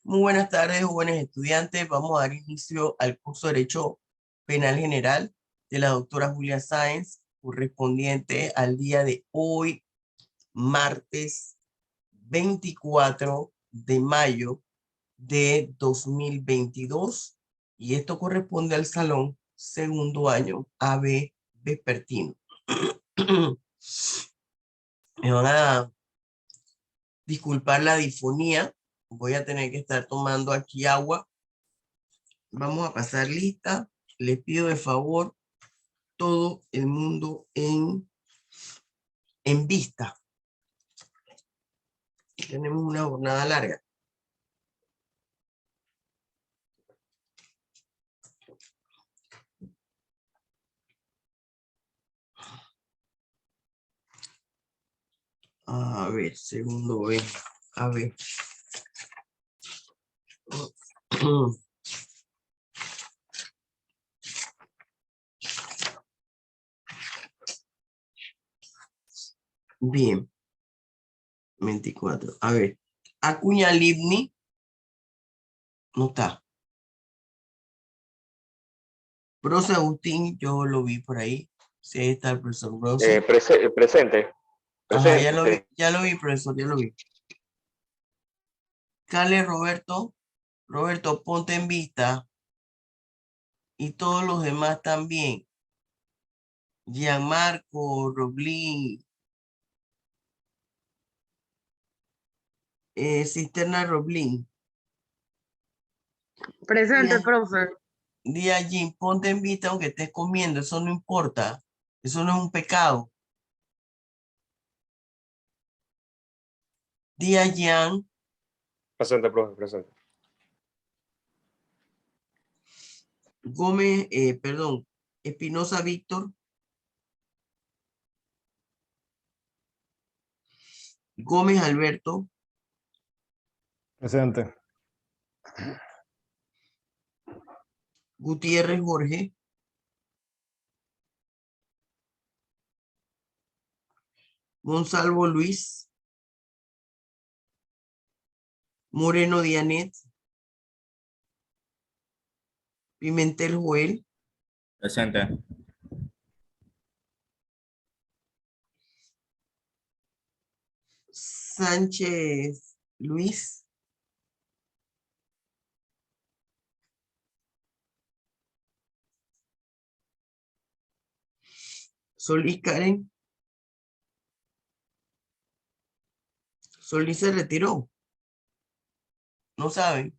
Muy buenas tardes, jóvenes estudiantes. Vamos a dar inicio al curso de Derecho Penal General de la doctora Julia Sáenz, correspondiente al día de hoy, martes 24 de mayo de 2022. Y esto corresponde al salón segundo año AB vespertino. Me van a disculpar la difonía. Voy a tener que estar tomando aquí agua. Vamos a pasar lista. Les pido de favor todo el mundo en vista. Tenemos una jornada larga. A ver, segundo B. A ver. Bien. 24. A ver. Acuña Livni. No está. Brose Agustín, yo lo vi por ahí. Sí, ahí está el profesor Brose. Presente. Ajá, ya lo vi, profesor, ya lo vi. Cale Roberto. Roberto, ponte en vista. Y todos los demás también. Gianmarco, Roblin, Cisterna Roblin. Presente, profe. Día Jim, ponte en vista aunque estés comiendo, eso no importa. Eso no es un pecado. Día Jan, Presente, profe, presente. Gómez, perdón, Espinosa Víctor. Gómez Alberto. Presente. Gutiérrez Jorge. Gonzalo Luis. Moreno Dianet. Pimentel Joel. Presente. Sánchez Luis. Solís Karen. Solís se retiró. No saben.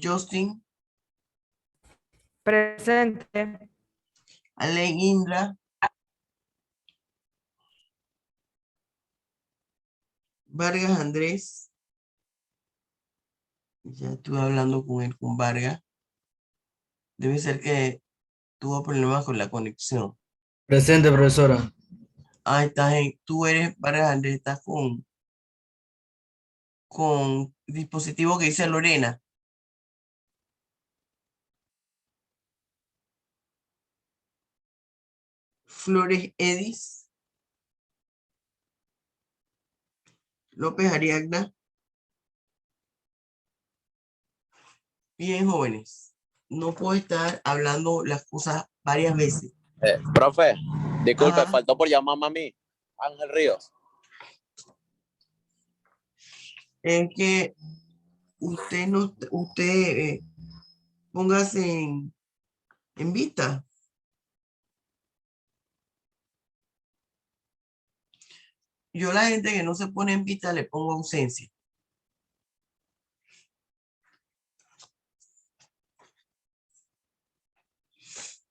Justin. Presente. Alain Indra. Vargas Andrés. Ya estuve hablando con él, con Vargas. Debe ser que tuvo problemas con la conexión. Presente, profesora. Ah, tú eres Vargas Andrés, estás con dispositivo que dice Lorena. Flores Edis. López Ariagna. Bien, jóvenes. No puedo estar hablando las cosas varias veces. Profe, disculpe, Ajá. faltó por llamarme a mí, Ángel Ríos. Es que usted no, póngase en vista. Yo a la gente que no se pone en vista le pongo ausencia.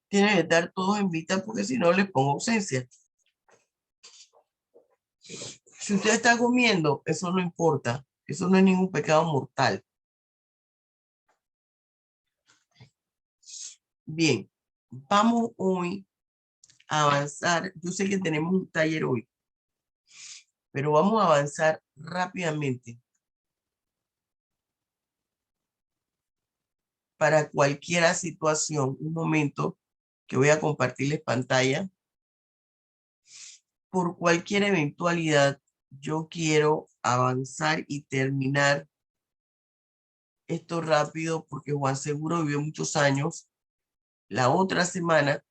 Tienen que estar todos en vista porque si no le pongo ausencia. Si usted está comiendo, eso no importa. Eso no es ningún pecado mortal. Bien, vamos hoy a avanzar. Yo sé que tenemos un taller hoy, pero vamos a avanzar rápidamente. Para cualquier situación, un momento que voy a compartirles pantalla. Por cualquier eventualidad, yo quiero avanzar y terminar esto rápido porque Juan Seguro vivió muchos años. La otra semana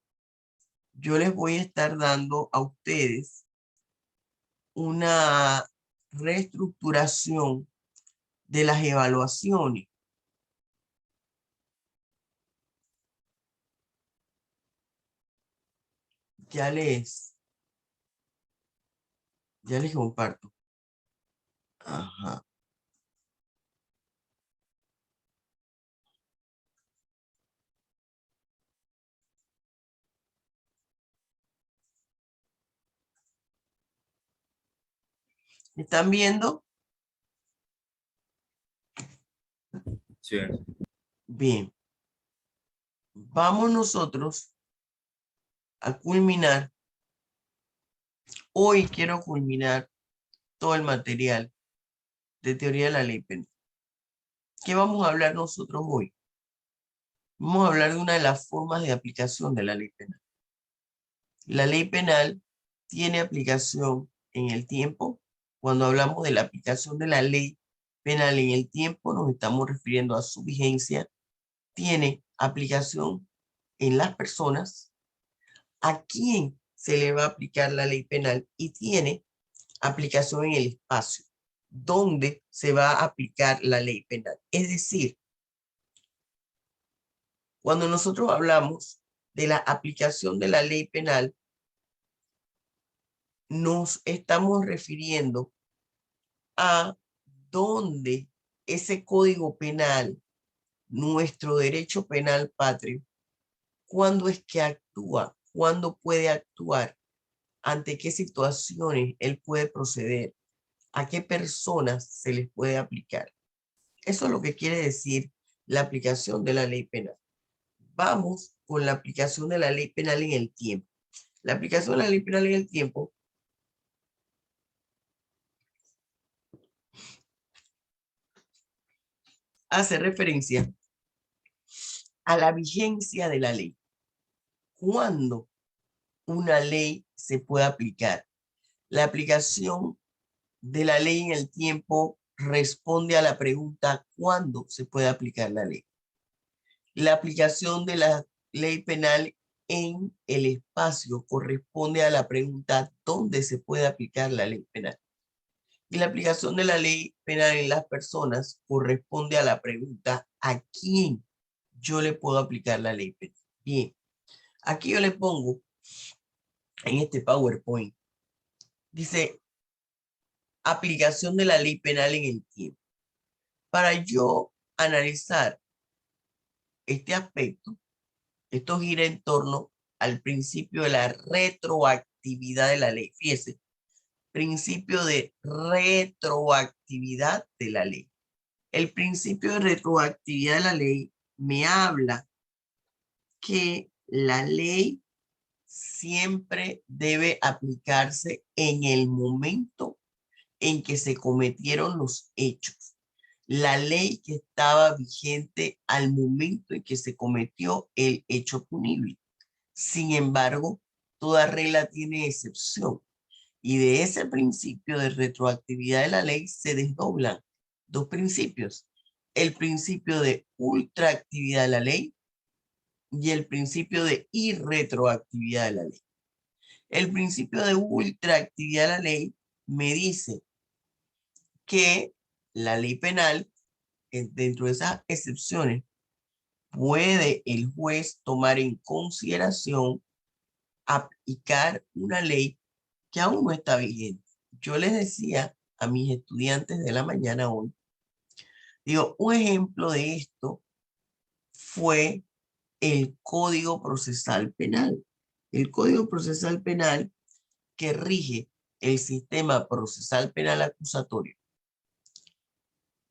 yo les voy a estar dando a ustedes una reestructuración de las evaluaciones. Ya les comparto. Ajá. ¿Están viendo? Sí. Bien. Vamos nosotros a culminar. Hoy quiero culminar todo el material de teoría de la ley penal. ¿Qué vamos a hablar nosotros hoy? Vamos a hablar de una de las formas de aplicación de la ley penal. La ley penal tiene aplicación en el tiempo. Cuando hablamos de la aplicación de la ley penal en el tiempo, nos estamos refiriendo a su vigencia. Tiene aplicación en las personas, a quién se le va a aplicar la ley penal, y tiene aplicación en el espacio, donde se va a aplicar la ley penal. Es decir, cuando nosotros hablamos de la aplicación de la ley penal, nos estamos refiriendo a dónde ese código penal, nuestro derecho penal patrio, cuándo es que actúa, cuándo puede actuar, ante qué situaciones él puede proceder, a qué personas se les puede aplicar. Eso es lo que quiere decir la aplicación de la ley penal. Vamos con la aplicación de la ley penal en el tiempo. La aplicación de la ley penal en el tiempo hace referencia a la vigencia de la ley. ¿Cuándo una ley se puede aplicar? La aplicación de la ley en el tiempo responde a la pregunta ¿cuándo se puede aplicar la ley? La aplicación de la ley penal en el espacio corresponde a la pregunta ¿dónde se puede aplicar la ley penal? Y la aplicación de la ley penal en las personas corresponde a la pregunta ¿a quién yo le puedo aplicar la ley penal? Bien, aquí yo le pongo en este PowerPoint, dice aplicación de la ley penal en el tiempo. Para yo analizar este aspecto, esto gira en torno al principio de la retroactividad de la ley. Fíjese, principio de retroactividad de la ley. El principio de retroactividad de la ley me habla que la ley siempre debe aplicarse en el momento en que se cometieron los hechos. La ley que estaba vigente al momento en que se cometió el hecho punible. Sin embargo, toda regla tiene excepción. Y de ese principio de retroactividad de la ley se desdoblan dos principios. El principio de ultraactividad de la ley y el principio de irretroactividad de la ley. El principio de ultraactividad de la ley me dice que la ley penal, dentro de esas excepciones, puede el juez tomar en consideración aplicar una ley que aún no está vigente. Yo les decía a mis estudiantes de la mañana hoy, digo, un ejemplo de esto fue el Código Procesal Penal. El Código Procesal Penal que rige el sistema procesal penal acusatorio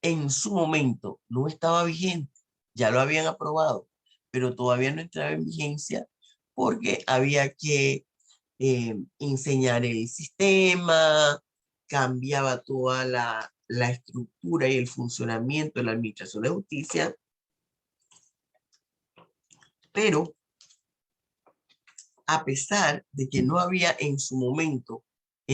en su momento no estaba vigente, ya lo habían aprobado, pero todavía no entraba en vigencia porque había que enseñar el sistema, cambiaba toda la estructura y el funcionamiento de la administración de justicia, pero a pesar de que no había en su momento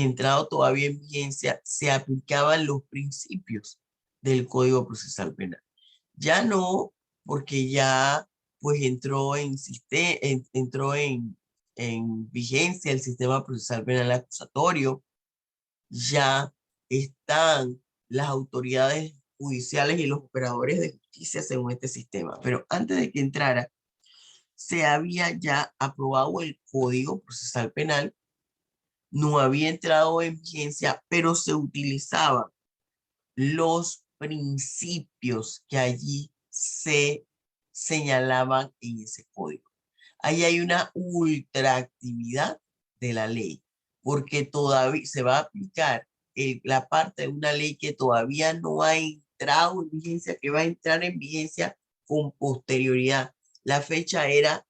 entrado todavía en vigencia, se aplicaban los principios del Código Procesal Penal. Ya no, porque ya pues entró en vigencia el sistema procesal penal acusatorio, ya están las autoridades judiciales y los operadores de justicia según este sistema. Pero antes de que entrara, se había ya aprobado el Código Procesal Penal, no había entrado en vigencia, pero se utilizaban los principios que allí se señalaban en ese código. Ahí hay una ultraactividad de la ley, porque todavía se va a aplicar la parte de una ley que todavía no ha entrado en vigencia, que va a entrar en vigencia con posterioridad. La fecha era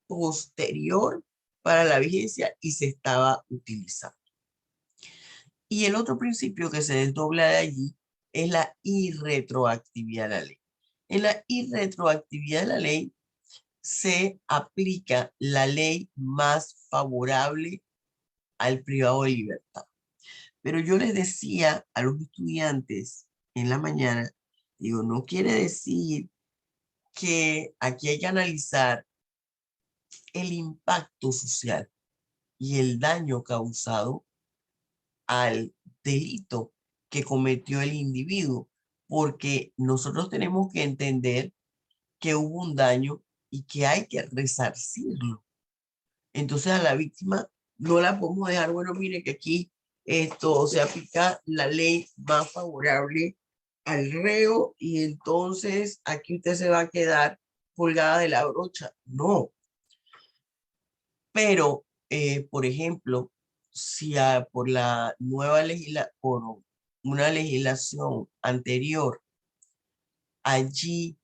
posterior para la vigencia y se estaba utilizando. Y el otro principio que se desdobla de allí es la irretroactividad de la ley. En la irretroactividad de la ley se aplica la ley más favorable al privado de libertad. Pero yo les decía a los estudiantes en la mañana, digo, no quiere decir que aquí hay que analizar el impacto social y el daño causado al delito que cometió el individuo, porque nosotros tenemos que entender que hubo un daño y que hay que resarcirlo. Entonces a la víctima no la podemos dejar, bueno, mire que aquí esto se aplica la ley más favorable al reo y entonces aquí usted se va a quedar colgada de la brocha. No. Pero, por ejemplo, si por la nueva por una legislación anterior, allí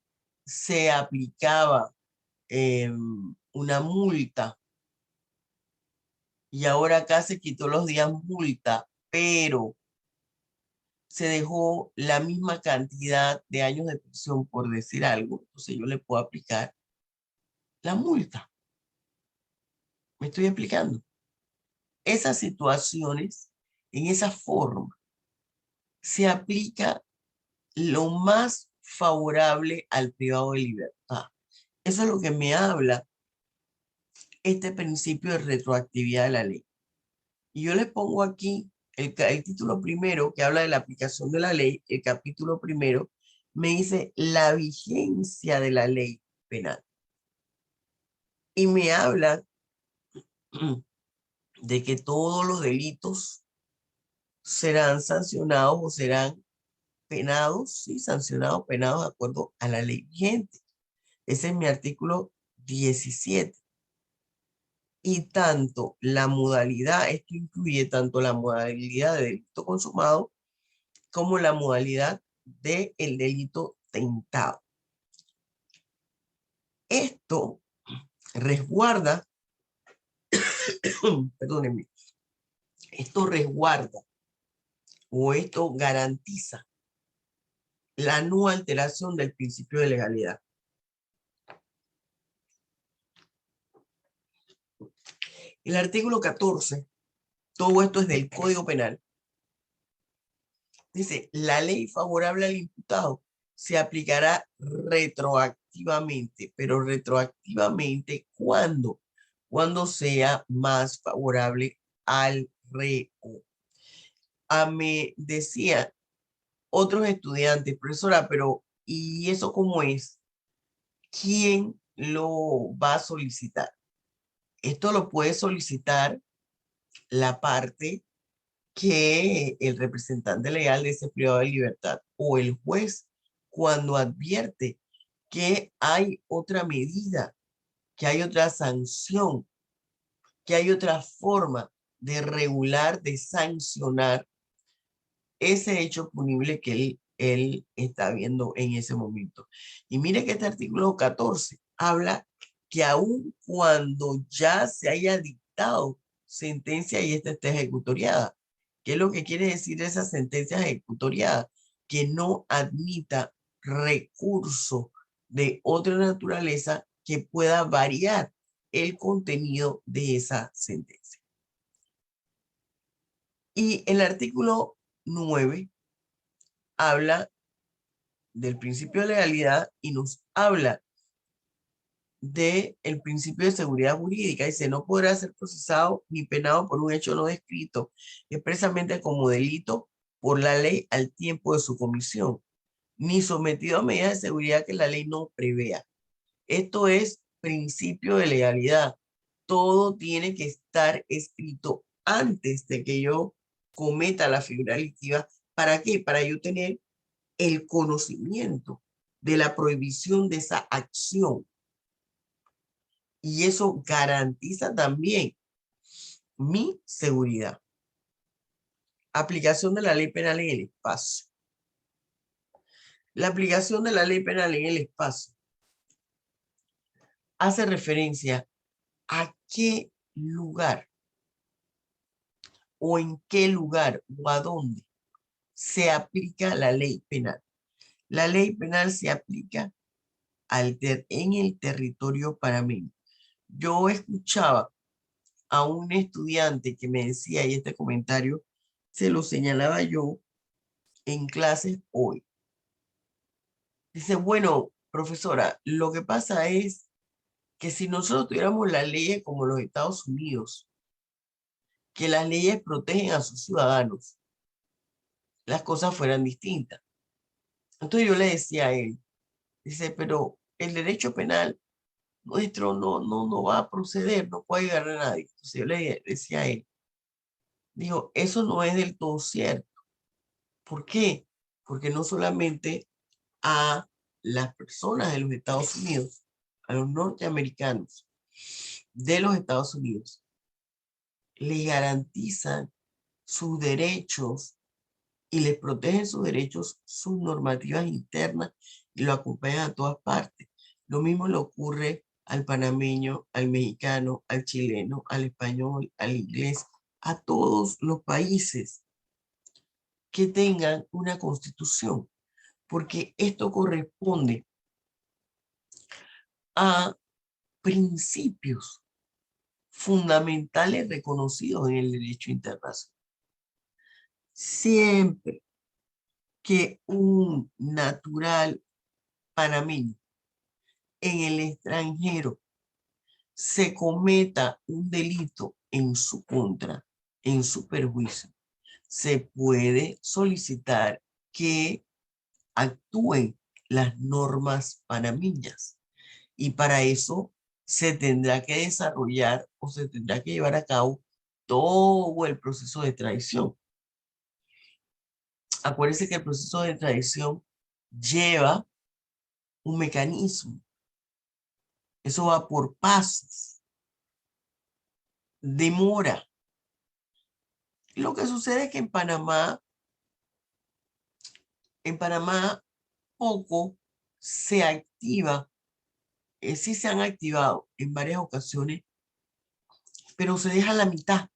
se aplicaba una multa y ahora acá se quitó los días multa, pero se dejó la misma cantidad de años de prisión por decir algo, entonces yo le puedo aplicar la multa. ¿Me estoy explicando? Esas situaciones, en esa forma, se aplica lo más favorable al privado de libertad. Eso es lo que me habla este principio de retroactividad de la ley. Y yo les pongo aquí el título primero que habla de la aplicación de la ley, el capítulo primero, me dice la vigencia de la ley penal. Y me habla de que todos los delitos serán sancionados o serán penados, sí, sancionados, penados de acuerdo a la ley vigente. Ese es mi artículo 17. Y tanto la modalidad, esto incluye tanto la modalidad de delito consumado como la modalidad del delito tentado. Esto resguarda, perdónenme, esto resguarda o esto garantiza la no alteración del principio de legalidad. El artículo 14, todo esto es del Código Penal, dice, la ley favorable al imputado se aplicará retroactivamente, pero retroactivamente, ¿cuándo? Cuando sea más favorable al reo. Me decía otros estudiantes, profesora, pero ¿y eso cómo es? ¿Quién lo va a solicitar? Esto lo puede solicitar la parte que el representante legal de ese privado de libertad o el juez cuando advierte que hay otra medida, que hay otra sanción, que hay otra forma de regular, de sancionar ese hecho punible que él está viendo en ese momento. Y mire que este artículo 14 habla que aun cuando ya se haya dictado sentencia y esta esté ejecutoriada, ¿qué es lo que quiere decir esa sentencia ejecutoriada? Que no admita recurso de otra naturaleza que pueda variar el contenido de esa sentencia. Y el artículo 9 habla del principio de legalidad y nos habla del principio de seguridad jurídica. Dice, no podrá ser procesado ni penado por un hecho no descrito expresamente como delito por la ley al tiempo de su comisión, ni sometido a medidas de seguridad que la ley no prevea. Esto es principio de legalidad. Todo tiene que estar escrito antes de que yo cometa la figura delictiva. ¿Para qué? Para yo tener el conocimiento de la prohibición de esa acción. Y eso garantiza también mi seguridad. Aplicación de la ley penal en el espacio. La aplicación de la ley penal en el espacio hace referencia a qué lugar o en qué lugar o a dónde se aplica la ley penal. La ley penal se aplica en el territorio panameño. Yo escuchaba a un estudiante que me decía, y este comentario se lo señalaba yo en clases hoy. Dice, bueno, profesora, lo que pasa es que si nosotros tuviéramos las leyes como los Estados Unidos, que las leyes protegen a sus ciudadanos, las cosas fueran distintas. Entonces yo le decía a él, dice, pero el derecho penal nuestro no va a proceder, no puede llegar a nadie. Entonces yo le decía a él, dijo, eso no es del todo cierto. ¿Por qué? Porque no solamente a las personas de los Estados Unidos, a los norteamericanos de los Estados Unidos, les garantizan sus derechos y les protegen sus derechos, sus normativas internas y lo acompañan a todas partes. Lo mismo le ocurre al panameño, al mexicano, al chileno, al español, al inglés, a todos los países que tengan una constitución, porque esto corresponde a principios fundamentales reconocidos en el derecho internacional. Siempre que un natural panameño en el extranjero se cometa un delito en su contra, en su perjuicio, se puede solicitar que actúen las normas panameñas. Y para eso se tendrá que desarrollar o se tendrá que llevar a cabo todo el proceso de extradición. Acuérdense que el proceso de extradición lleva un mecanismo. Eso va por pasos. Demora. Lo que sucede es que en Panamá poco se activa, sí se han activado en varias ocasiones, pero se deja a la mitad.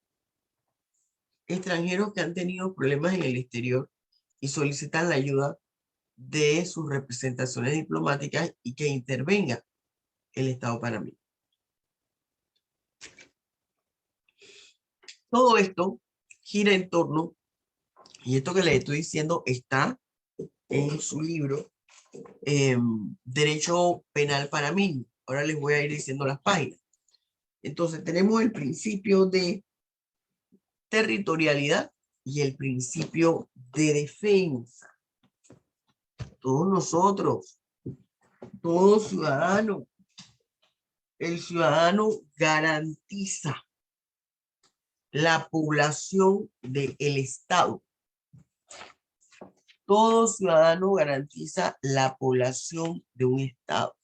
Extranjeros que han tenido problemas en el exterior y solicitan la ayuda de sus representaciones diplomáticas y que intervenga el Estado panameño. Todo esto gira en torno, y esto que les estoy diciendo está en su libro Derecho Penal Panameño. Ahora les voy a ir diciendo las páginas. Entonces tenemos el principio de territorialidad y el principio de defensa. Todos nosotros, todo ciudadano, el ciudadano garantiza la población del Estado. Todo ciudadano garantiza la población de un Estado.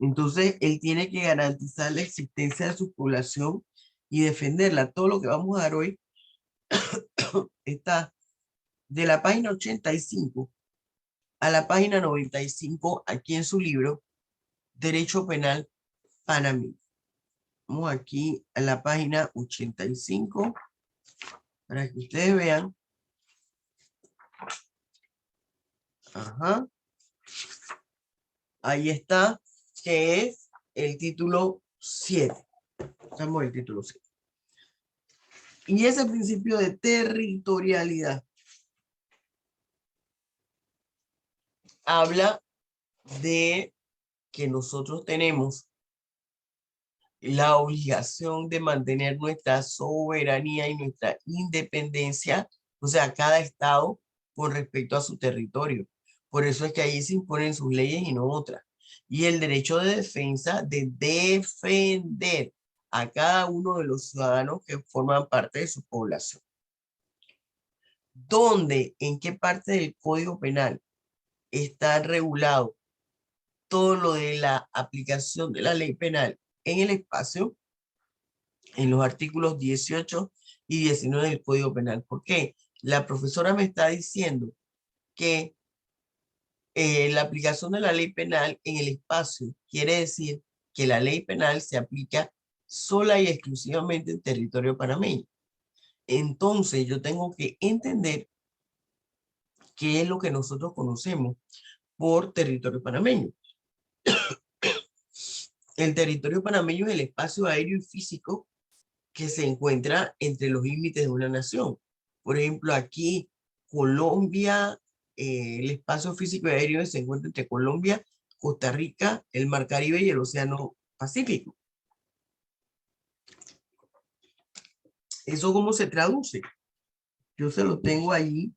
Entonces, él tiene que garantizar la existencia de su población y defenderla. Todo lo que vamos a dar hoy está de la página 85 a la página 95 aquí en su libro Derecho Penal Panameño. Vamos aquí a la página 85 para que ustedes vean. Ajá. Ahí está, que es el título 7. Estamos en el título 7. Y ese principio de territorialidad habla de que nosotros tenemos la obligación de mantener nuestra soberanía y nuestra independencia, o sea, cada estado con respecto a su territorio. Por eso es que allí se imponen sus leyes y no otras. Y el derecho de defensa de defender a cada uno de los ciudadanos que forman parte de su población. ¿Dónde, en qué parte del Código Penal está regulado todo lo de la aplicación de la ley penal en el espacio? En los artículos 18 y 19 del Código Penal. ¿Por qué? La profesora me está diciendo que la aplicación de la ley penal en el espacio quiere decir que la ley penal se aplica sola y exclusivamente en territorio panameño. Entonces yo tengo que entender qué es lo que nosotros conocemos por territorio panameño. El territorio panameño es el espacio aéreo y físico que se encuentra entre los límites de una nación. Por ejemplo, aquí Colombia, el espacio físico y aéreo se encuentra entre Colombia, Costa Rica, el Mar Caribe y el Océano Pacífico. ¿Eso cómo se traduce? Yo se lo tengo allí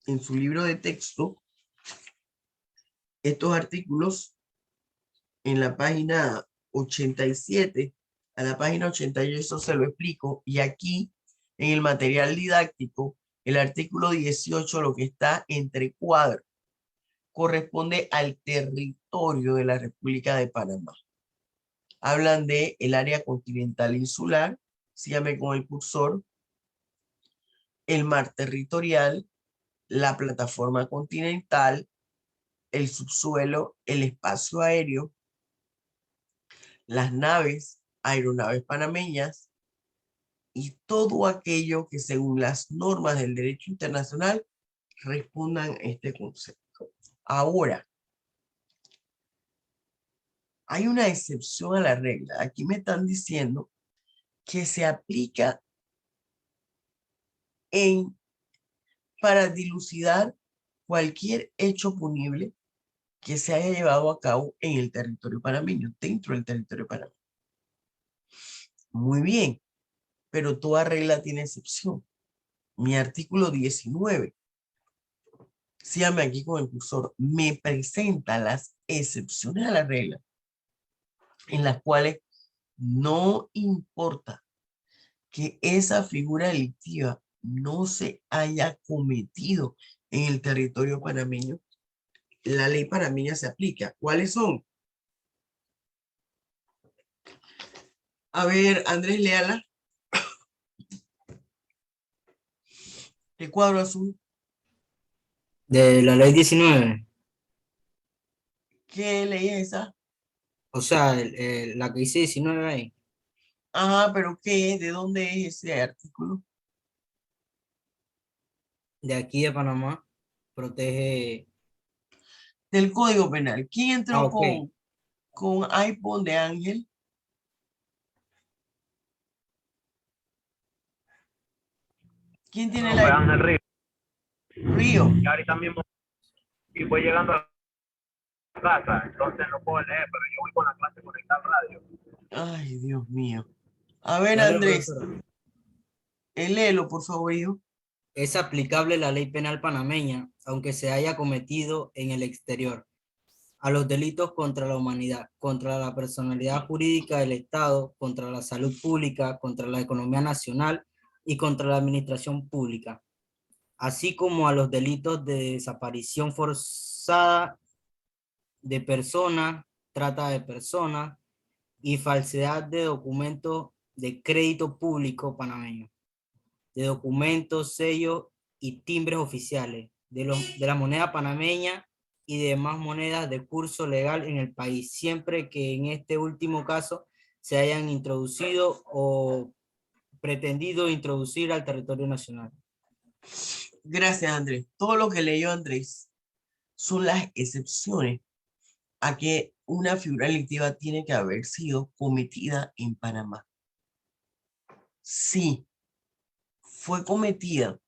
en su libro de texto, estos artículos en la página 87 a la página 88, eso se lo explico. Y aquí en el material didáctico, el artículo 18, lo que está entre cuadros, corresponde al territorio de la República de Panamá. Hablan de el área continental insular, sígame con el cursor, el mar territorial, la plataforma continental, el subsuelo, el espacio aéreo, las naves, aeronaves panameñas y todo aquello que según las normas del derecho internacional respondan a este concepto. Ahora, hay una excepción a la regla. Aquí me están diciendo que se aplica para dilucidar cualquier hecho punible que se haya llevado a cabo en el territorio panameño, dentro del territorio panameño. Muy bien, pero toda regla tiene excepción. Mi artículo 19, síganme aquí con el cursor, me presenta las excepciones a la regla en las cuales no importa que esa figura delictiva no se haya cometido en el territorio panameño, la ley panameña se aplica. ¿Cuáles son? A ver, Andrés, léala. El cuadro azul. De la ley 19, ¿Qué ley es esa? o sea, la que dice 19 ahí, Ajá, pero ¿qué? ¿De dónde es ese artículo? de aquí de Panamá, protege. Del Código Penal. ¿Quién entró Ok. con iPhone de Ángel? ¿Quién tiene el Fue iPhone? Ángel Ríos. Río. Y ahorita mismo y voy llegando a la casa, entonces no puedo leer, pero yo voy con la clase conectada al radio. Ay, Dios mío. A ver, Dale, Andrés, profesora. léelo, por favor, hijo. Es aplicable la ley penal panameña, aunque se haya cometido en el exterior, a los delitos contra la humanidad, contra la personalidad jurídica del Estado, contra la salud pública, contra la economía nacional y contra la administración pública, así como a los delitos de desaparición forzada de personas, trata de personas y falsedad de documentos de crédito público panameño, de documentos, sellos y timbres oficiales de la moneda panameña y de demás monedas de curso legal en el país, siempre que en este último caso se hayan introducido o pretendido introducir al territorio nacional. Gracias, Andrés. Todo lo que leyó Andrés son las excepciones a que una figura delictiva tiene que haber sido cometida en Panamá. Sí, fue cometida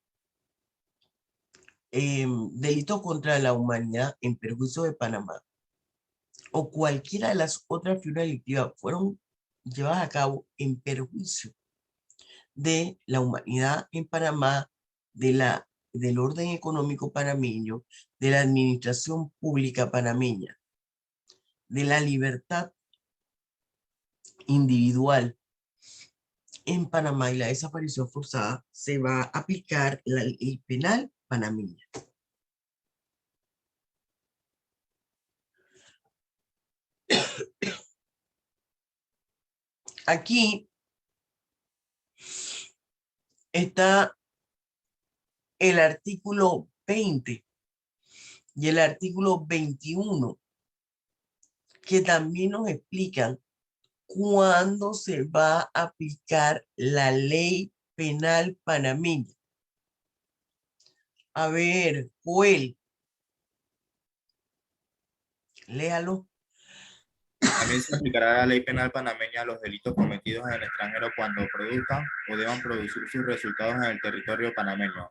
delitos contra la humanidad en perjuicio de Panamá, o cualquiera de las otras figuras delictivas fueron llevadas a cabo en perjuicio de la humanidad en Panamá, del orden económico panameño, de la administración pública panameña, de la libertad individual en Panamá y la desaparición forzada, se va a aplicar la ley penal panameña. Aquí está el artículo 20 y el artículo 21, que también nos explican cuándo se va a aplicar la ley penal panameña. A ver, Joel, léalo. También se aplicará la ley penal panameña a los delitos cometidos en el extranjero cuando produzcan o deban producir sus resultados en el territorio panameño,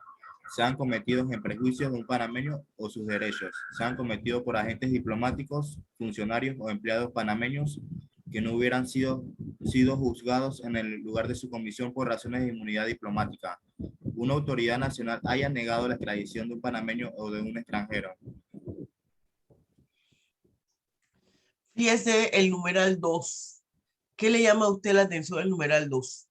sean cometidos en perjuicio de un panameño o sus derechos, sean cometidos por agentes diplomáticos, funcionarios o empleados panameños que no hubieran sido juzgados en el lugar de su comisión por razones de inmunidad diplomática. Una autoridad nacional haya negado la extradición de un panameño o de un extranjero. Fíjese el numeral 2. ¿Qué le llama a usted la atención del numeral 2?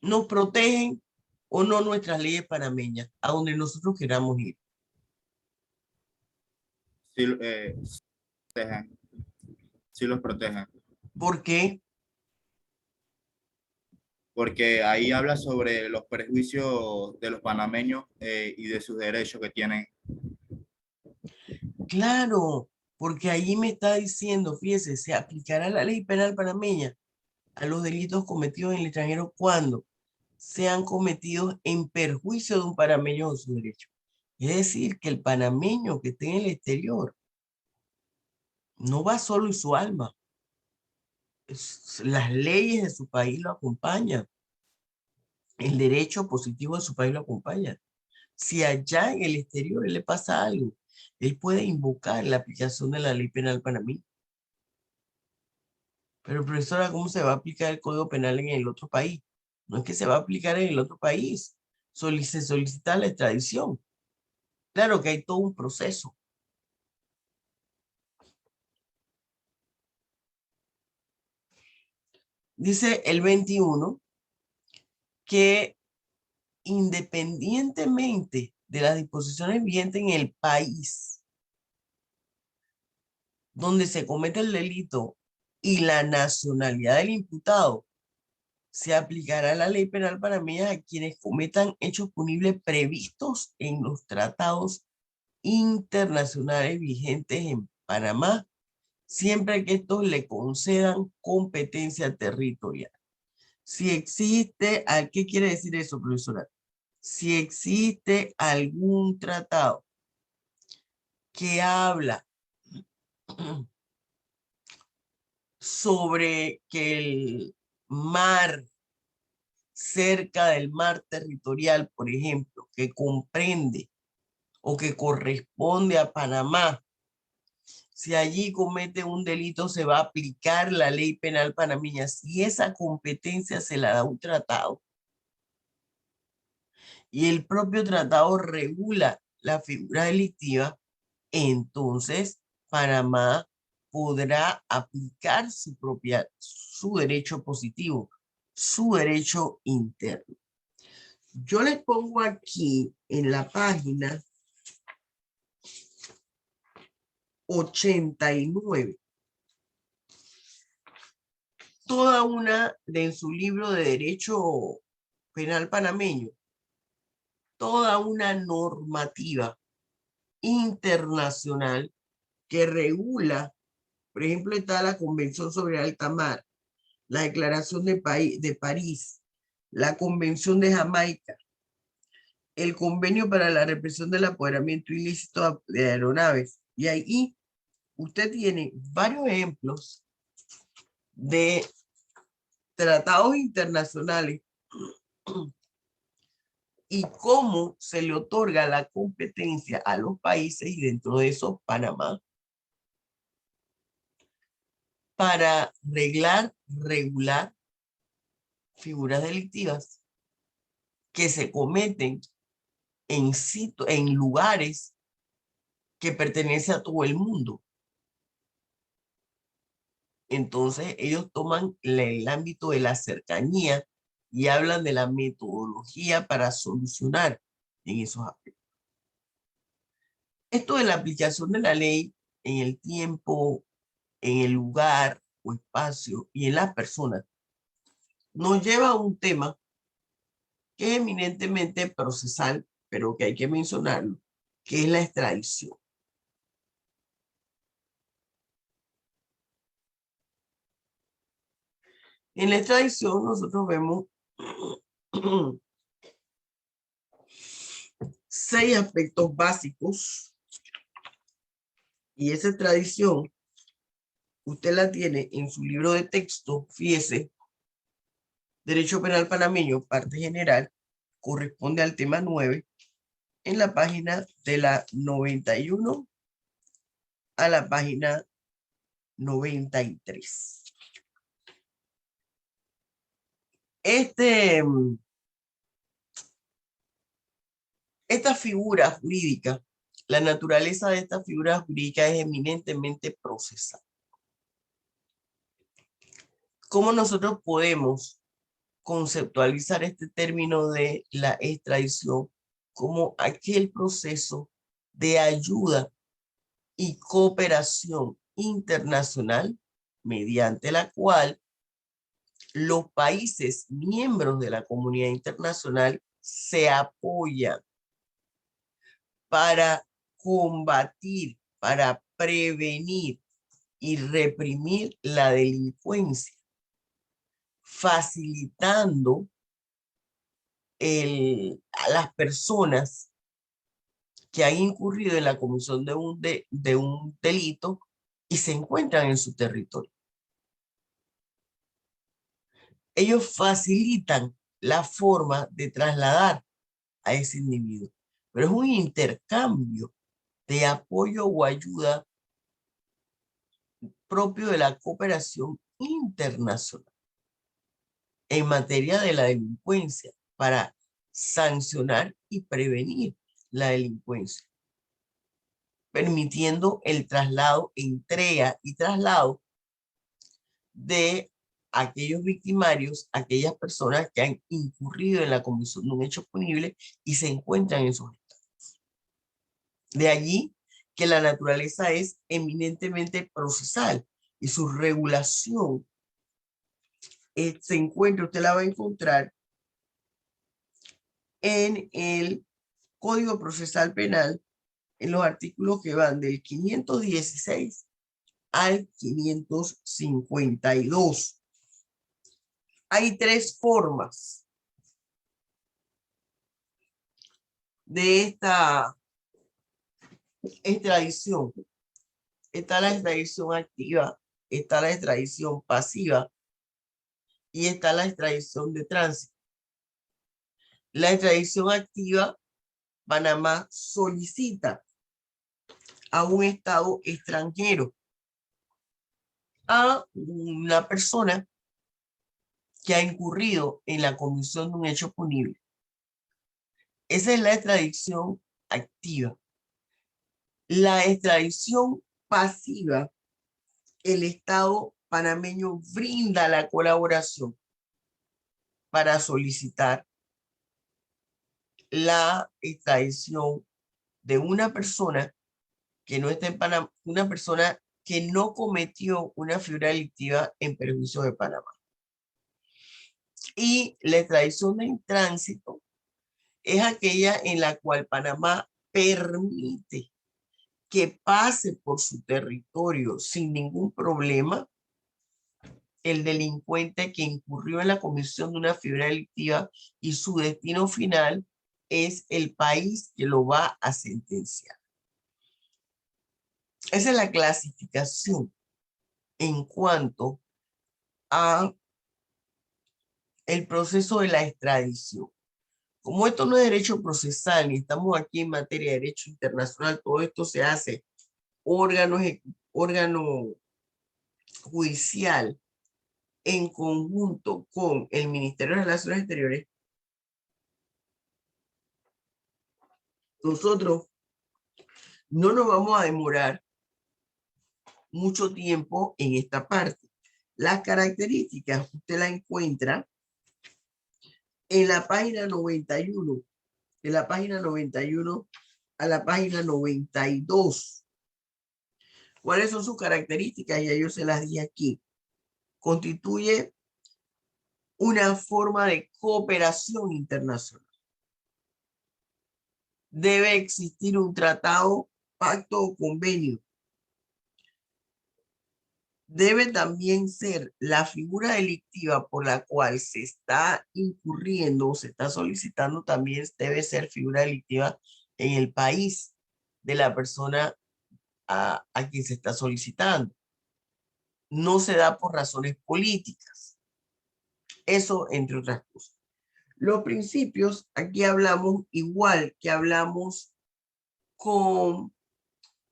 ¿Nos protegen o no nuestras leyes panameñas a donde nosotros queramos ir? Sí los protegen. ¿Por qué? Porque ahí habla sobre los perjuicios de los panameños y de sus derechos que tienen. Claro, porque allí me está diciendo, fíjese, se aplicará la ley penal panameña a los delitos cometidos en el extranjero cuando sean cometidos en perjuicio de un panameño o su derecho. Es decir, que el panameño que esté en el exterior no va solo en su alma. Las leyes de su país lo acompañan. El derecho positivo de su país lo acompaña. Si allá en el exterior le pasa algo, él puede invocar la aplicación de la ley penal panameña. Pero profesora, ¿cómo se va a aplicar el Código Penal en el otro país? No es que se va a aplicar en el otro país. Se solicita la extradición. Claro que hay todo un proceso. Dice el 21 que independientemente de las disposiciones vigentes en el país donde se comete el delito y la nacionalidad del imputado, se aplicará la ley penal panameña a quienes cometan hechos punibles previstos en los tratados internacionales vigentes en Panamá, siempre que estos le concedan competencia territorial. Si existe, ¿qué quiere decir eso, profesora? Si existe algún tratado que habla sobre que el mar, cerca del mar territorial, por ejemplo, que comprende o que corresponde a Panamá, si allí comete un delito, se va a aplicar la ley penal panameña. Si esa competencia se la da un tratado y el propio tratado regula la figura delictiva, entonces Panamá podrá aplicar su derecho positivo, su derecho interno. Yo les pongo aquí en la página 89 toda una de su libro de derecho penal panameño, toda una normativa internacional que regula, por ejemplo, está la Convención sobre Alta Mar, la Declaración de París, la Convención de Jamaica, el Convenio para la Represión del Apoderamiento Ilícito de Aeronaves, y ahí usted tiene varios ejemplos de tratados internacionales y cómo se le otorga la competencia a los países, y dentro de eso Panamá, para regular figuras delictivas que se cometen en lugares que pertenecen a todo el mundo. Entonces ellos toman el ámbito de la cercanía y hablan de la metodología para solucionar en esos aspectos. Esto de la aplicación de la ley en el tiempo, en el lugar o espacio y en las personas nos lleva a un tema que es eminentemente procesal, pero que hay que mencionarlo, que es la extradición. En la extradición nosotros vemos 6 aspectos básicos, y esa extradición usted la tiene en su libro de texto. Fíjese, Derecho Penal Panameño, parte general, corresponde al tema 9, en la página de la 91 a la página 93. Esta figura jurídica, la naturaleza de esta figura jurídica es eminentemente procesal. ¿Cómo nosotros podemos conceptualizar este término de la extradición como aquel proceso de ayuda y cooperación internacional mediante la cual los países miembros de la comunidad internacional se apoyan para combatir, para prevenir y reprimir la delincuencia, facilitando a las personas que han incurrido en la comisión de un delito y se encuentran en su territorio. Ellos facilitan la forma de trasladar a ese individuo, pero es un intercambio de apoyo o ayuda propio de la cooperación internacional en materia de la delincuencia, para sancionar y prevenir la delincuencia, permitiendo el traslado, entrega y traslado de aquellos victimarios, aquellas personas que han incurrido en la comisión de un hecho punible y se encuentran en sus estados. De allí que la naturaleza es eminentemente procesal y su regulación se encuentra, usted la va a encontrar en el Código Procesal Penal, en los artículos que van del 516 al 552. Hay 3 formas de esta extradición. Está la extradición activa, está la extradición pasiva y está la extradición de tránsito. La extradición activa, Panamá solicita a un estado extranjero, a una persona que ha incurrido en la comisión de un hecho punible. Esa es la extradición activa. La extradición pasiva, el Estado panameño brinda la colaboración para solicitar la extradición de una persona que no está en Panamá, una persona que no cometió una figura delictiva en perjuicio de Panamá. Y la extradición de tránsito es aquella en la cual Panamá permite que pase por su territorio sin ningún problema el delincuente que incurrió en la comisión de una figura delictiva y su destino final es el país que lo va a sentenciar. Esa es la clasificación en cuanto a el proceso de la extradición. Como esto no es derecho procesal y estamos aquí en materia de derecho internacional, todo esto se hace órgano judicial en conjunto con el Ministerio de Relaciones Exteriores. Nosotros no nos vamos a demorar mucho tiempo en esta parte. Las características usted la encuentra en la página 91, de la página 91 a la página 92. ¿Cuáles son sus características? Ya yo se las di aquí. Constituye una forma de cooperación internacional. Debe existir un tratado, pacto o convenio. Debe también ser la figura delictiva por la cual se está incurriendo o se está solicitando, también debe ser figura delictiva en el país de la persona a quien se está solicitando. No se da por razones políticas. Eso, entre otras cosas. Los principios, aquí hablamos igual que hablamos con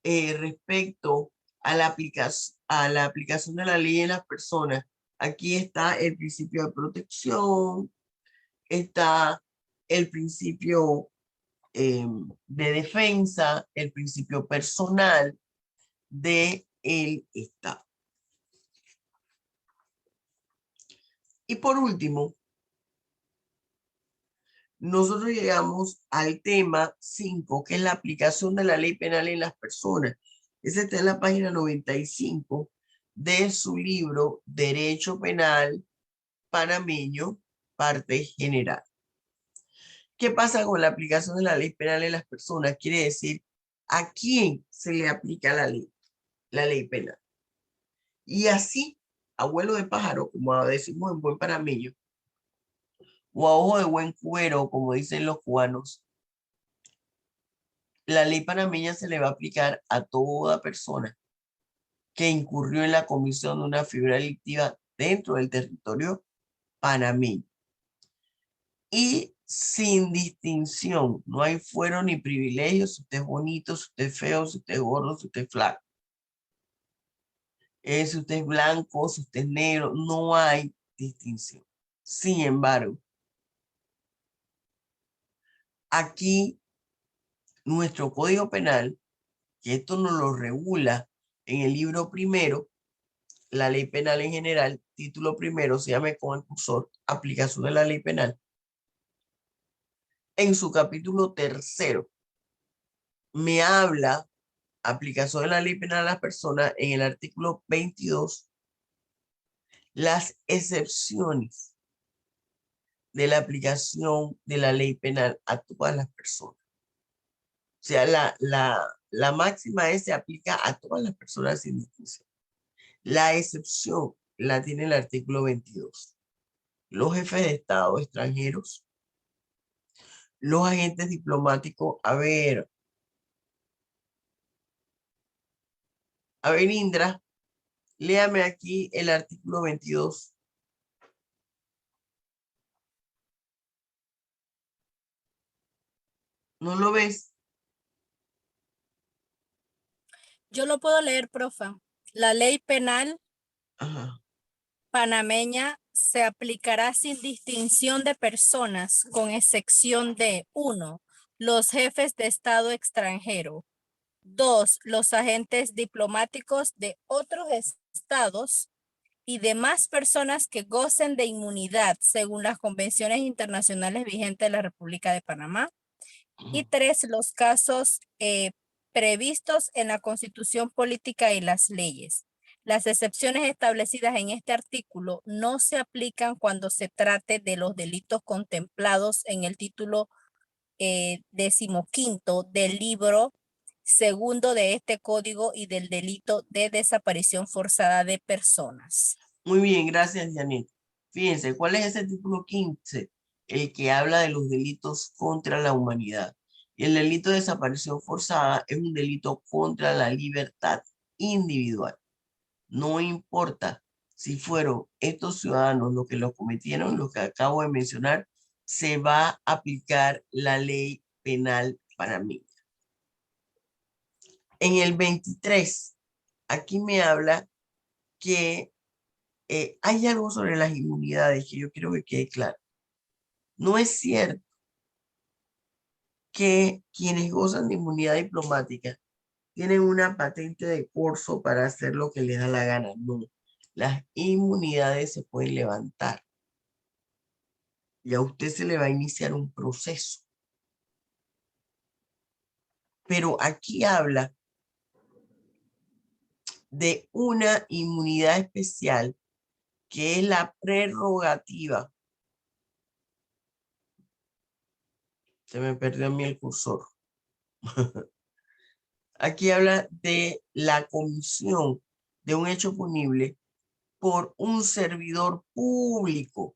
respecto a la aplicación de la ley en las personas. Aquí está el principio de protección, está el principio de defensa, el principio personal del Estado. Y por último, nosotros llegamos al tema 5, que es la aplicación de la ley penal en las personas. Ese está en la página 95 de su libro Derecho Penal Panameño, parte general. ¿Qué pasa con la aplicación de la ley penal en las personas? Quiere decir, ¿a quién se le aplica la ley penal? Y así, a vuelo de pájaro, como decimos en buen panameño, o a ojo de buen cubero, como dicen los cubanos, la ley panameña se le va a aplicar a toda persona que incurrió en la comisión de una figura delictiva dentro del territorio panameño. Y sin distinción, no hay fuero ni privilegios, si usted es bonito, si usted es feo, si usted es gordo, si usted es flaco. Si usted es blanco, si usted es negro, no hay distinción. Sin embargo, aquí nuestro Código Penal, que esto nos lo regula en el libro primero, la ley penal en general, título primero, se llama con el cursor, aplicación de la ley penal. En su capítulo tercero, me habla aplicación de la ley penal a las personas en el artículo 22, las excepciones de la aplicación de la ley penal a todas las personas. O sea, la máxima es se aplica a todas las personas sin distinción. La excepción la tiene el artículo 22. Los jefes de Estado extranjeros, los agentes diplomáticos. A ver, Indra, léame aquí el artículo 22. ¿No lo ves? Yo lo puedo leer, profe. La ley penal Ajá. panameña se aplicará sin distinción de personas, con excepción de 1. Los jefes de Estado extranjero. 2. Los agentes diplomáticos de otros estados y demás personas que gocen de inmunidad según las convenciones internacionales vigentes de la República de Panamá. Y 3. Los casos previstos en la Constitución Política y las leyes. Las excepciones establecidas en este artículo no se aplican cuando se trate de los delitos contemplados en el título 15 del libro segundo de este código y del delito de desaparición forzada de personas. Muy bien, gracias, Janet. Fíjense, ¿cuál es ese título 15? El que habla de los delitos contra la humanidad. Y el delito de desaparición forzada es un delito contra la libertad individual. No importa si fueron estos ciudadanos los que lo cometieron, lo que acabo de mencionar, se va a aplicar la ley penal panameña. En el 23, aquí me habla que hay algo sobre las inmunidades que yo quiero que quede claro. No es cierto que quienes gozan de inmunidad diplomática tienen una patente de corso para hacer lo que les da la gana. No, las inmunidades se pueden levantar y a usted se le va a iniciar un proceso. Pero aquí habla de una inmunidad especial que es la prerrogativa. Se me perdió a mí el cursor. Aquí habla de la comisión de un hecho punible por un servidor público.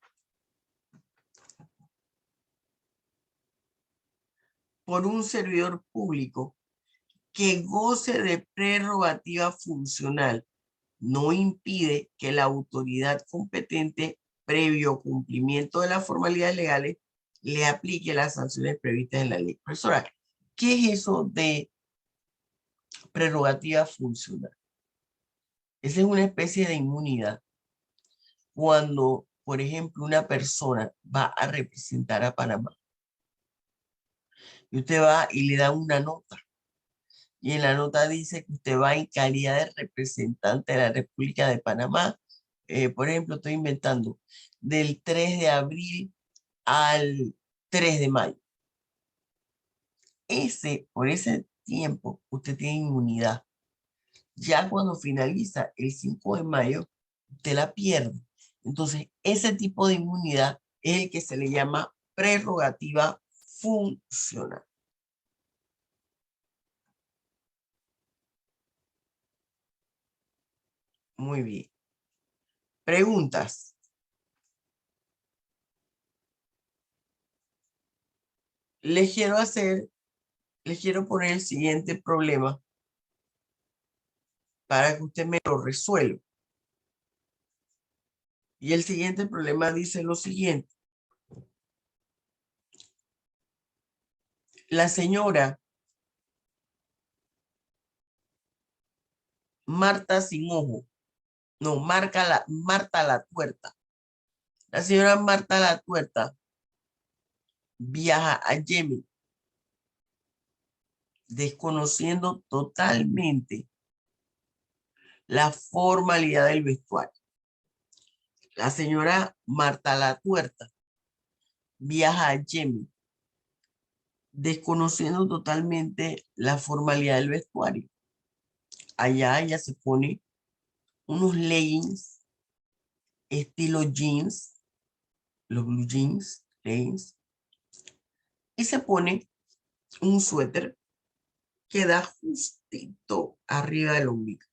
Por un servidor público que goce de prerrogativa funcional no impide que la autoridad competente, previo cumplimiento de las formalidades legales, le aplique las sanciones previstas en la ley. Profesora, ¿qué es eso de prerrogativa funcional? Esa es una especie de inmunidad cuando, por ejemplo, una persona va a representar a Panamá y usted va y le da una nota. Y en la nota dice que usted va en calidad de representante de la República de Panamá. Por ejemplo, estoy inventando, del 3 de abril al 3 de mayo. Por ese tiempo, usted tiene inmunidad. Ya cuando finaliza el 5 de mayo, usted la pierde. Entonces, ese tipo de inmunidad es el que se le llama prerrogativa funcional. Muy bien. Preguntas. Les quiero poner el siguiente problema para que usted me lo resuelva. Y el siguiente problema dice lo siguiente. La señora Marta sin ojo. No, Marta la Tuerta. La señora Marta la Tuerta viaja a Yemen, desconociendo totalmente la formalidad del vestuario. La señora Marta la Tuerta viaja a Yemen, desconociendo totalmente la formalidad del vestuario. Allá ella se pone unos leggings estilo jeans, los blue jeans, leggings, y se pone un suéter que da justito arriba del ombligo.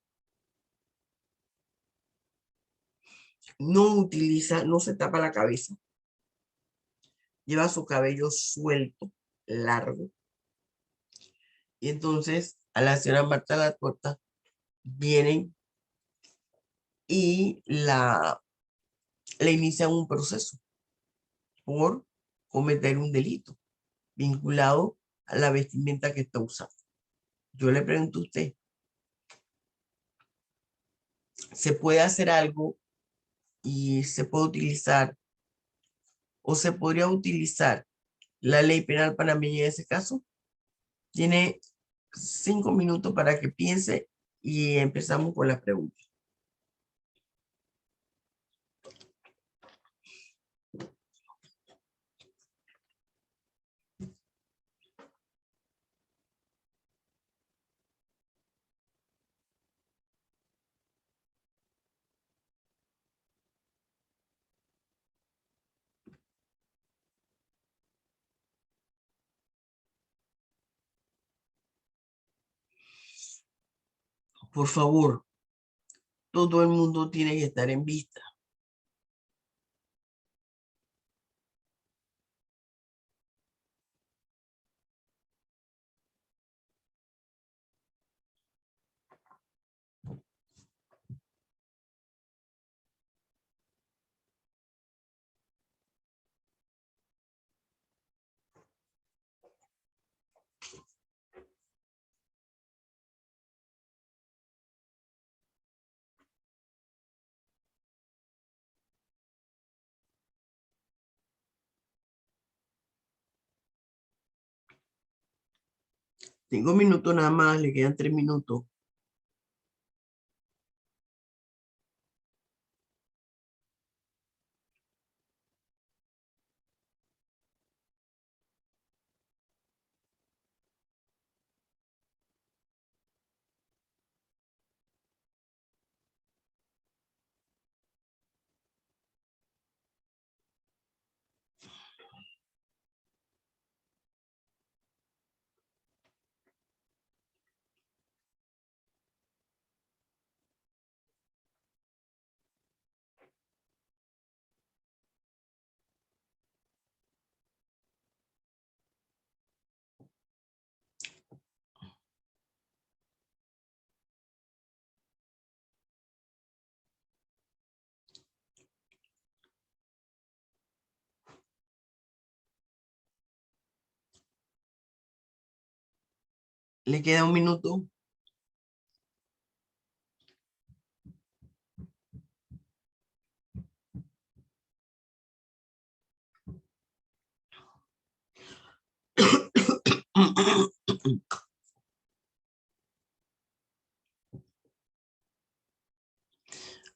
No se tapa la cabeza. Lleva su cabello suelto, largo. Y entonces a la señora Marta la Tuerta vienen y le inician un proceso por cometer un delito vinculado a la vestimenta que está usando. Yo le pregunto a usted, ¿se puede hacer algo y se puede utilizar o se podría utilizar la ley penal panameña en ese caso? Tiene 5 minutos para que piense y empezamos con las preguntas. Por favor, todo el mundo tiene que estar en vista. 5 minutos nada más, le quedan 3 minutos. Le queda 1 minuto.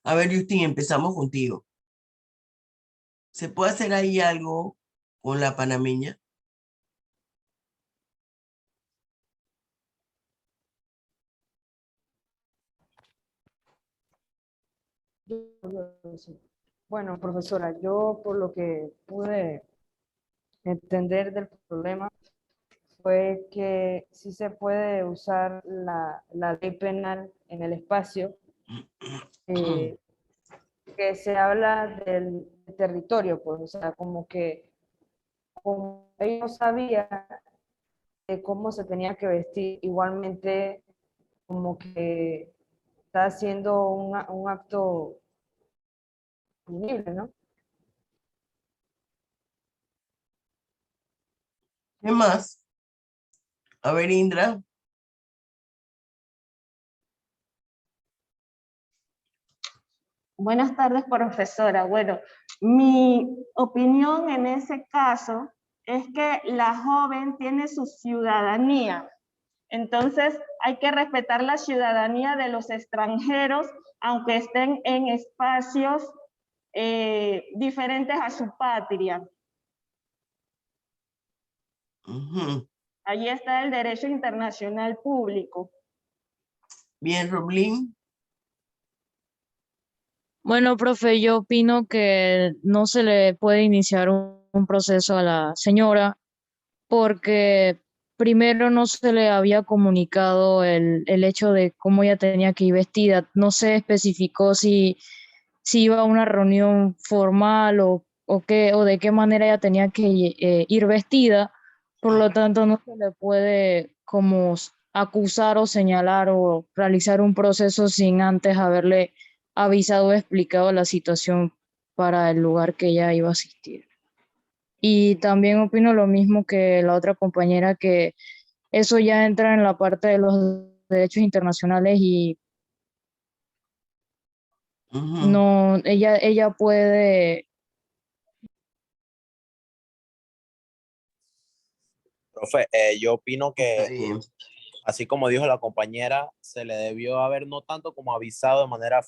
A ver, Justin, empezamos contigo. ¿Se puede hacer ahí algo con la panameña? Bueno, profesora, yo por lo que pude entender del problema fue que sí se puede usar la ley penal en el espacio, que se habla del territorio, pues, o sea, como ella no sabía de cómo se tenía que vestir, igualmente como que está haciendo un acto punible, ¿no? ¿Qué más? A ver, Indra. Buenas tardes, profesora. Bueno, mi opinión en ese caso es que la joven tiene su ciudadanía. Entonces, hay que respetar la ciudadanía de los extranjeros, aunque estén en espacios diferentes a su patria. Allí está el derecho internacional público. Bien, Roblín. Bueno, profe, yo opino que no se le puede iniciar un proceso a la señora porque primero no se le había comunicado el hecho de cómo ella tenía que ir vestida. No se especificó si iba a una reunión formal o de qué manera ella tenía que ir vestida. Por lo tanto, no se le puede como acusar o señalar o realizar un proceso sin antes haberle avisado o explicado la situación para el lugar que ella iba a asistir. Y también opino lo mismo que la otra compañera, que eso ya entra en la parte de los derechos internacionales y no, ella puede. Profe, yo opino Está que, bien. así como dijo la compañera, se le debió haber no tanto como avisado de manera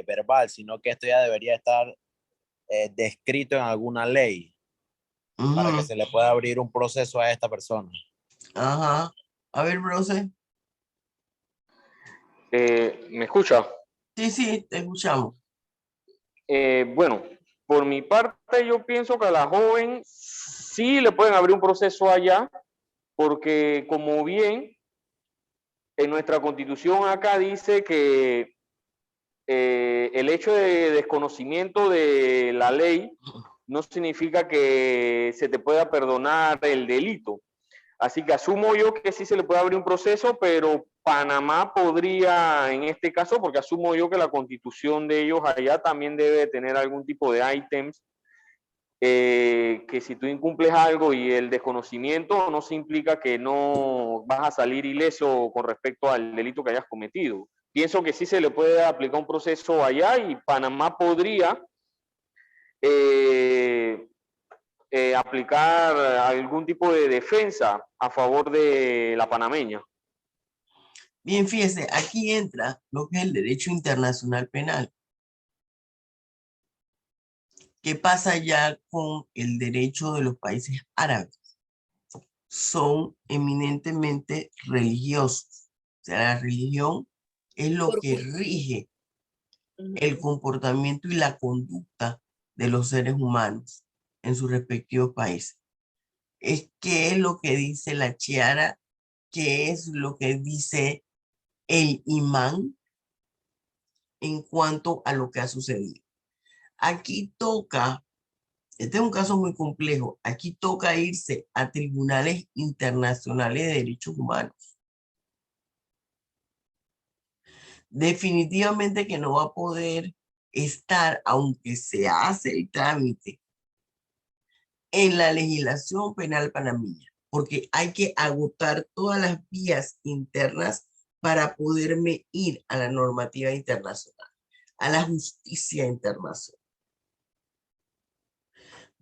verbal, sino que esto ya debería estar descrito en alguna ley para que se le pueda abrir un proceso a esta persona. Ajá. A ver, Brose. ¿Me escucha? Sí, sí, te escuchamos. Bueno, por mi parte yo pienso que a la joven sí le pueden abrir un proceso allá, porque como bien en nuestra constitución acá dice que el hecho de desconocimiento de la ley no significa que se te pueda perdonar el delito. Así que asumo yo que sí se le puede abrir un proceso, pero Panamá podría, en este caso, porque asumo yo que la constitución de ellos allá también debe tener algún tipo de ítems, que si tú incumples algo y el desconocimiento no se implica que no vas a salir ileso con respecto al delito que hayas cometido. Pienso que sí se le puede aplicar un proceso allá y Panamá podría aplicar algún tipo de defensa a favor de la panameña. Bien, fíjese, aquí entra lo que es el derecho internacional penal. ¿Qué pasa ya con el derecho de los países árabes? Son eminentemente religiosos. O sea, la religión es lo que rige el comportamiento y la conducta de los seres humanos en sus respectivos países. ¿Qué es lo que dice la Chiara? ¿Qué es lo que dice el imán en cuanto a lo que ha sucedido? Aquí toca, este es un caso muy complejo, aquí toca irse a tribunales internacionales de derechos humanos. Definitivamente que no va a poder estar, aunque se hace el trámite, en la legislación penal panameña, porque hay que agotar todas las vías internas para poderme ir a la normativa internacional, a la justicia internacional.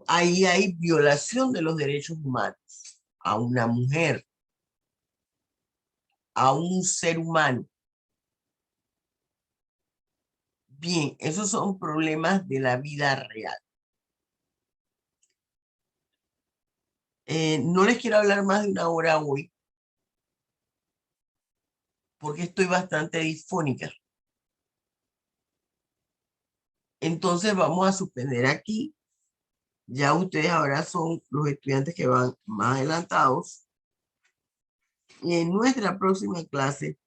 Ahí hay violación de los derechos humanos a una mujer, a un ser humano. Bien, esos son problemas de la vida real. No les quiero hablar más de una hora hoy, porque estoy bastante disfónica. Entonces vamos a suspender aquí. Ya ustedes ahora son los estudiantes que van más adelantados. Y en nuestra próxima clase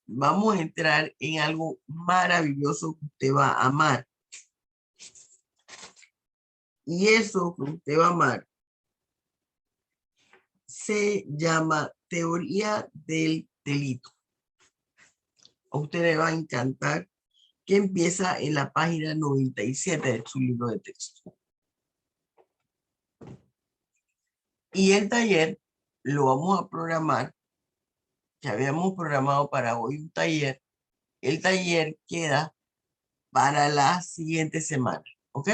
vamos a entrar en algo maravilloso que usted va a amar. Y eso que usted va a amar se llama teoría del delito. A usted le va a encantar, que empieza en la página 97 de su libro de texto. Y el taller lo vamos a programar, que habíamos programado para hoy un taller. El taller queda para la siguiente semana, ¿ok?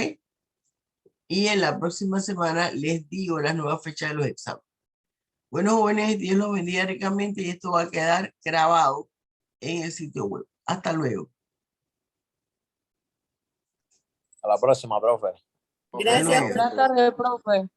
Y en la próxima semana les digo las nuevas fechas de los exámenes. Bueno, jóvenes, Dios los bendiga ricamente y esto va a quedar grabado en el sitio web. Hasta luego. A la próxima, profe. Gracias. luego. Buenas tardes, profe.